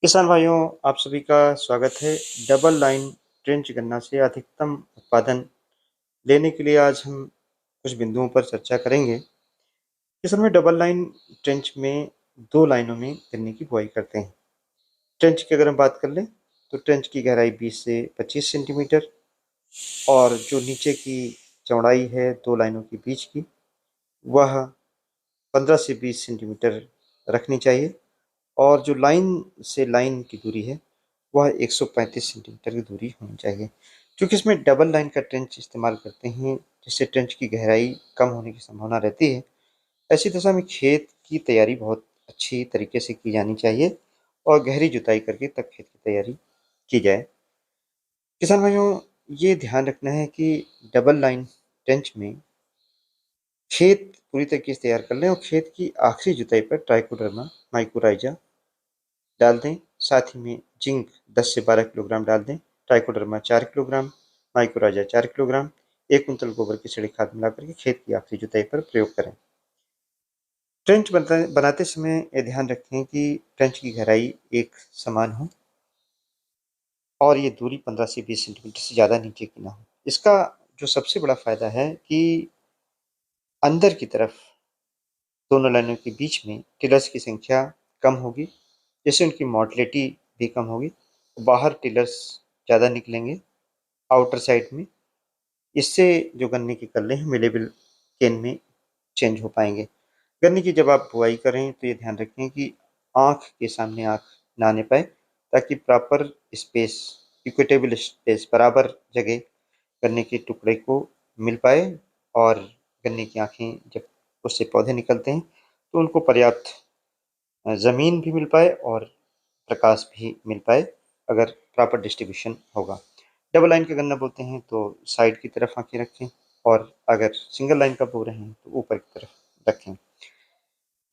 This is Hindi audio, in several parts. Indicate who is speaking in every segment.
Speaker 1: किसान भाइयों, आप सभी का स्वागत है। डबल लाइन ट्रेंच गन्ना से अधिकतम उत्पादन लेने के लिए आज हम कुछ बिंदुओं पर चर्चा करेंगे। किसान में डबल लाइन ट्रेंच में दो लाइनों में गन्ने की बुआई करते हैं। ट्रेंच की अगर हम बात कर लें तो ट्रेंच की गहराई 20 से 25 सेंटीमीटर और जो नीचे की चौड़ाई है दो लाइनों के बीच की वह 15 से 20 सेंटीमीटर रखनी चाहिए और जो लाइन से लाइन की दूरी है वह 135 सेंटीमीटर की दूरी होनी चाहिए। क्योंकि इसमें डबल लाइन का ट्रेंच इस्तेमाल करते हैं जिससे ट्रेंच की गहराई कम होने की संभावना रहती है। ऐसी दशा में खेत की तैयारी बहुत अच्छी तरीके से की जानी चाहिए और गहरी जुताई करके तब खेत की तैयारी की जाए। किसान भाइयों, ये ध्यान रखना है कि डबल लाइन ट्रेंच में खेत पूरी तरीके से तैयार कर लें और खेत की आखिरी जुताई पर ट्राइकोडर्मा माइकोराइजा डाल दें। साथ ही में जिंक 10 से 12 किलोग्राम डाल दें। Trichoderma 4 kilogram, mycorrhiza 4 kilogram, 1 quintal गोबर की सड़ी खाद मिलाकर के खेत की आखिरी जुताई पर प्रयोग करें। ट्रेंच बनाते समय ये ध्यान रखें कि ट्रेंच की गहराई एक समान हो और ये दूरी 15 से 20 सेंटीमीटर से ज़्यादा नीचे की ना हो। इसका जो सबसे बड़ा फायदा है कि अंदर की तरफ दोनों लाइनों के बीच में टिलर्स की संख्या कम होगी, जिससे उनकी मोटिलिटी भी कम होगी। बाहर टिलर्स ज़्यादा निकलेंगे आउटर साइड में। इससे जो गन्ने के कल्ले हैं मिलेबल केन में चेंज हो पाएंगे। गन्ने की जब आप बुआई करें तो ये ध्यान रखें कि आँख के सामने आँख ना आने पाए, ताकि प्रॉपर स्पेस, इक्विटेबल स्पेस, बराबर जगह गन्ने के टुकड़े को मिल पाए और गन्ने की आँखें जब उससे पौधे निकलते हैं तो उनको पर्याप्त ज़मीन भी मिल पाए और प्रकाश भी मिल पाए, अगर प्रॉपर डिस्ट्रीब्यूशन होगा। डबल लाइन का गन्ना बोते हैं तो साइड की तरफ आंखें रखें और अगर सिंगल लाइन का बो रहे हैं तो ऊपर की तरफ रखें।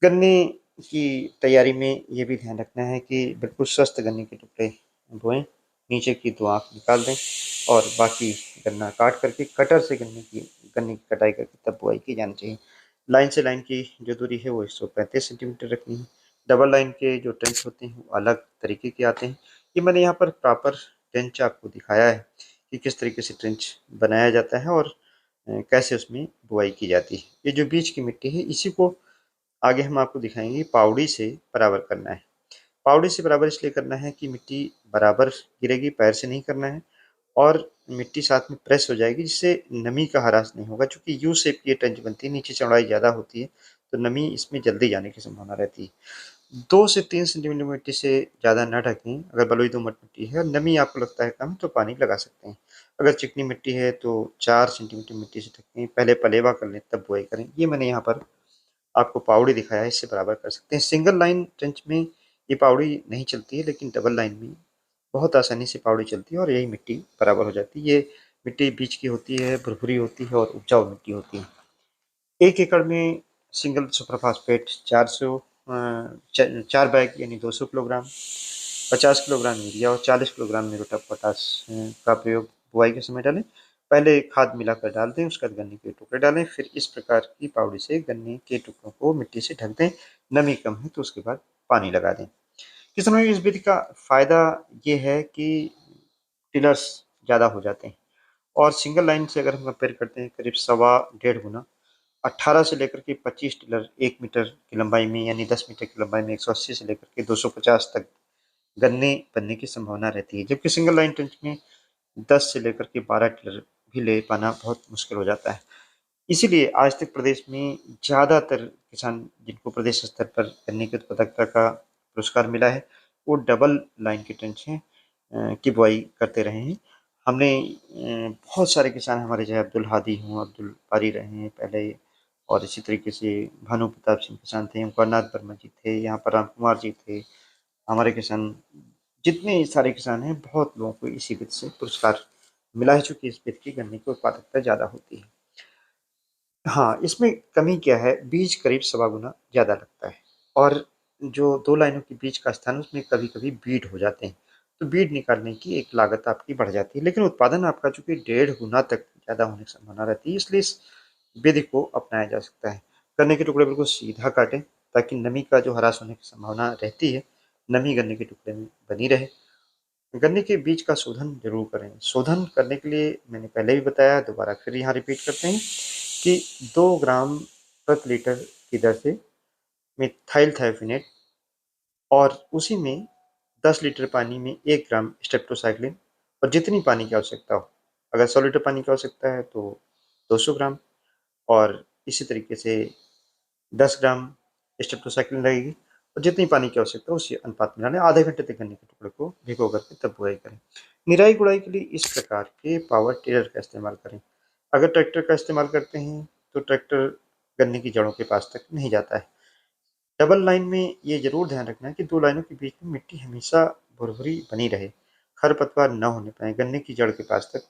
Speaker 1: गन्ने की तैयारी में ये भी ध्यान रखना है कि बिल्कुल स्वस्थ गन्ने के टुकड़े बोएं, नीचे की दो आँख निकाल दें और बाकी गन्ना काट करके कटर से गन्ने की कटाई करके तब बुआई की जानी चाहिए। लाइन से लाइन की जो दूरी है वो 135 सेंटीमीटर रखनी है। डबल लाइन के जो ट्रेंच होते हैं वो अलग तरीके के आते हैं। ये मैंने यहाँ पर प्रॉपर ट्रेंच आपको दिखाया है कि किस तरीके से ट्रेंच बनाया जाता है और कैसे उसमें बुआई की जाती है। ये जो बीच की मिट्टी है इसी को आगे हम आपको दिखाएंगे पावड़ी से बराबर करना है। पावड़ी से बराबर इसलिए करना है कि मिट्टी बराबर गिरेगी, पैर से नहीं करना है और मिट्टी साथ में प्रेस हो जाएगी, जिससे नमी का ह्रास नहीं होगा। चूंकि यू शेप की ट्रेंच बनती है, नीचे चौड़ाई ज़्यादा होती है तो नमी इसमें जल्दी जाने की संभावना रहती है। 2 से 3 सेंटीमीटर मिट्टी से ज़्यादा न ढकें। अगर बलुई दोमट मिट्टी है और नमी आपको लगता है कम तो पानी लगा सकते हैं। अगर चिकनी मिट्टी है तो 4 सेंटीमीटर मिट्टी से ढकें, पहले पलेवा कर लें तब बुआई करें। ये मैंने यहाँ पर आपको पावड़ी दिखाया है, इससे बराबर कर सकते हैं। सिंगल लाइन ट्रेंच में ये पावड़ी नहीं चलती है, लेकिन डबल लाइन में बहुत आसानी से पावड़ी चलती है और यही मिट्टी बराबर हो जाती है। ये मिट्टी बीच की होती है, भुरभुरी होती है और उपजाऊ मिट्टी होती है। 1 एकड़ में सिंगल सुपर फास्फेट 4 बैग यानी 200 किलोग्राम, 50 किलोग्राम यूरिया और 40 किलोग्राम म्यूरेट ऑफ पोटाश का प्रयोग बुआई के समय डालें। पहले खाद मिलाकर डाल दें, उसके बाद गन्ने के टुकड़े डालें, फिर इस प्रकार की पावड़ी से गन्ने के टुकड़ों को मिट्टी से ढक दें। नमी कम है तो उसके बाद पानी लगा दें। किसानों में इस विधि का फायदा ये है कि टिलर्स ज़्यादा हो जाते हैं और सिंगल लाइन से अगर हम कंपेयर करते हैं करीब सवा डेढ़ गुना। 18 से लेकर के 25 टिलर 1 मीटर की लंबाई में यानी 10 मीटर की लंबाई में 180 से लेकर के 250 तक गन्ने बनने की संभावना रहती है, जबकि सिंगल लाइन ट्रेंच में 10 से लेकर के 12 टिलर भी ले पाना बहुत मुश्किल हो जाता है। इसीलिए आज तक प्रदेश में ज़्यादातर किसान जिनको प्रदेश स्तर पर गन्ने की उत्पादकता का पुरस्कार मिला है वो डबल लाइन के ट्रेंच हैं की बुआई करते रहे हैं। हमने बहुत सारे किसान हमारे, चाहे अब्दुल हादी हों, अब्दुल बारी रहे हैं पहले, और इसी तरीके से भानु प्रताप सिंह किसान थे, ओंकारनाथ वर्मा जी थे, यहाँ पर राम कुमार जी थे, हमारे किसान, जितने सारे किसान हैं बहुत लोगों को इसी विधि से पुरस्कार मिला है, चूंकि इस विधि की गन्ने की उत्पादकता ज़्यादा होती है। हाँ, इसमें कमी क्या है, बीज करीब सवा गुना ज़्यादा लगता है और जो दो लाइनों के बीच का स्थान उसमें कभी कभी बीड हो जाते हैं, तो बीड निकालने की एक लागत आपकी बढ़ जाती है, लेकिन उत्पादन आपका चूंकि 1.5 गुना तक ज़्यादा होने की संभावना रहती है, इसलिए इस विधि को अपनाया जा सकता है। गन्ने के टुकड़े बिल्कुल सीधा काटें ताकि नमी का जो ह्रास होने की संभावना रहती है नमी गन्ने के टुकड़े में बनी रहे। गन्ने के बीज का शोधन जरूर करें। शोधन करने के लिए मैंने पहले भी बताया, दोबारा फिर यहाँ रिपीट करते हैं कि 2 ग्राम प्रति लीटर की दर से मिथाइल थायोफेनेट और उसी में 10 लीटर पानी में 1 ग्राम स्टेप्टोसाइक्लिन और जितनी पानी की आवश्यकता हो। अगर 100 लीटर पानी की आवश्यकता है तो 200 ग्राम और इसी तरीके से 10 ग्राम स्टेप्टोसाइक्लिन लगेगी और जितनी पानी की आवश्यकता है उसी अनुपात में डालें। आधे घंटे तक गन्ने के टुकड़े को भिगो करके तब बुआई करें। निराई गुड़ाई के लिए इस प्रकार के पावर टिलर का इस्तेमाल करें। अगर ट्रैक्टर का इस्तेमाल करते हैं तो ट्रैक्टर गन्ने की जड़ों के पास तक नहीं जाता है। डबल लाइन में ये जरूर ध्यान रखना है कि 2 लाइनों के बीच में मिट्टी हमेशा भुरभुरी बनी रहे, खरपतवार न होने पाए गन्ने की जड़ के पास तक।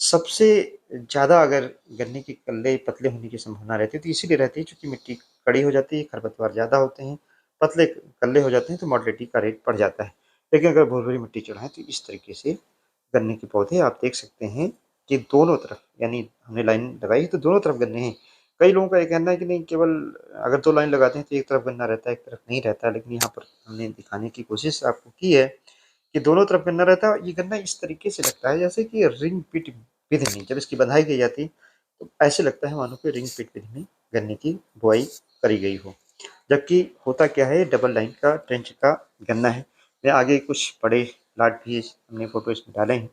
Speaker 1: सबसे ज़्यादा अगर गन्ने के कल्ले पतले होने की संभावना रहती है तो इसीलिए रहती है क्योंकि मिट्टी कड़ी हो जाती है, खरपतवार ज़्यादा होते हैं, पतले कल्ले हो जाते हैं तो मोर्टेलिटी का रेट बढ़ जाता है। लेकिन अगर भुरभुरी मिट्टी चढ़ाएं तो इस तरीके से गन्ने के पौधे आप देख सकते हैं कि दोनों तरफ, यानी हमने लाइन लगाई तो दोनों तरफ गन्ने हैं। कई लोगों का ये कहना है कि नहीं, केवल अगर 2 लाइन लगाते हैं तो एक तरफ गन्ना रहता है, एक तरफ नहीं रहता है, लेकिन यहाँ पर हमने दिखाने की कोशिश आपको की है कि दोनों तरफ गन्ना रहता है। ये गन्ना इस तरीके से लगता है जैसे कि रिंग पिट विधि में जब इसकी बधाई की जाती है तो ऐसे लगता है मानो कि रिंग पिट विधि में गन्ने की बुआई करी गई हो। जबकि होता क्या है, डबल लाइन का ट्रेंच का गन्ना है। मैं आगे कुछ बड़े प्लाट भी हमने फोटो इसमें डाले हैं।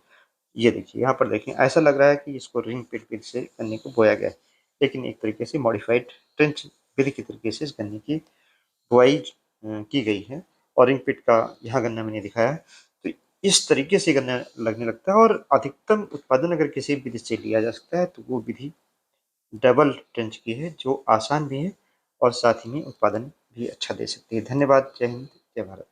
Speaker 1: ये देखिए, यहाँ पर देखें, ऐसा लग रहा है कि इसको रिंग पिट विधि से गन्ने को बोया गया है, लेकिन एक तरीके से मॉडिफाइड ट्रेंच विधि के तरीके से इस गन्ने की बुआई की गई है। और रिंग पिट का यहाँ गन्ना मैंने दिखाया है। तो इस तरीके से गन्ना लगने लगता है और अधिकतम उत्पादन अगर किसी विधि से लिया जा सकता है तो वो विधि डबल ट्रेंच की है, जो आसान भी है और साथ ही में उत्पादन भी अच्छा दे सकती है। धन्यवाद। जय हिंद, जय भारत।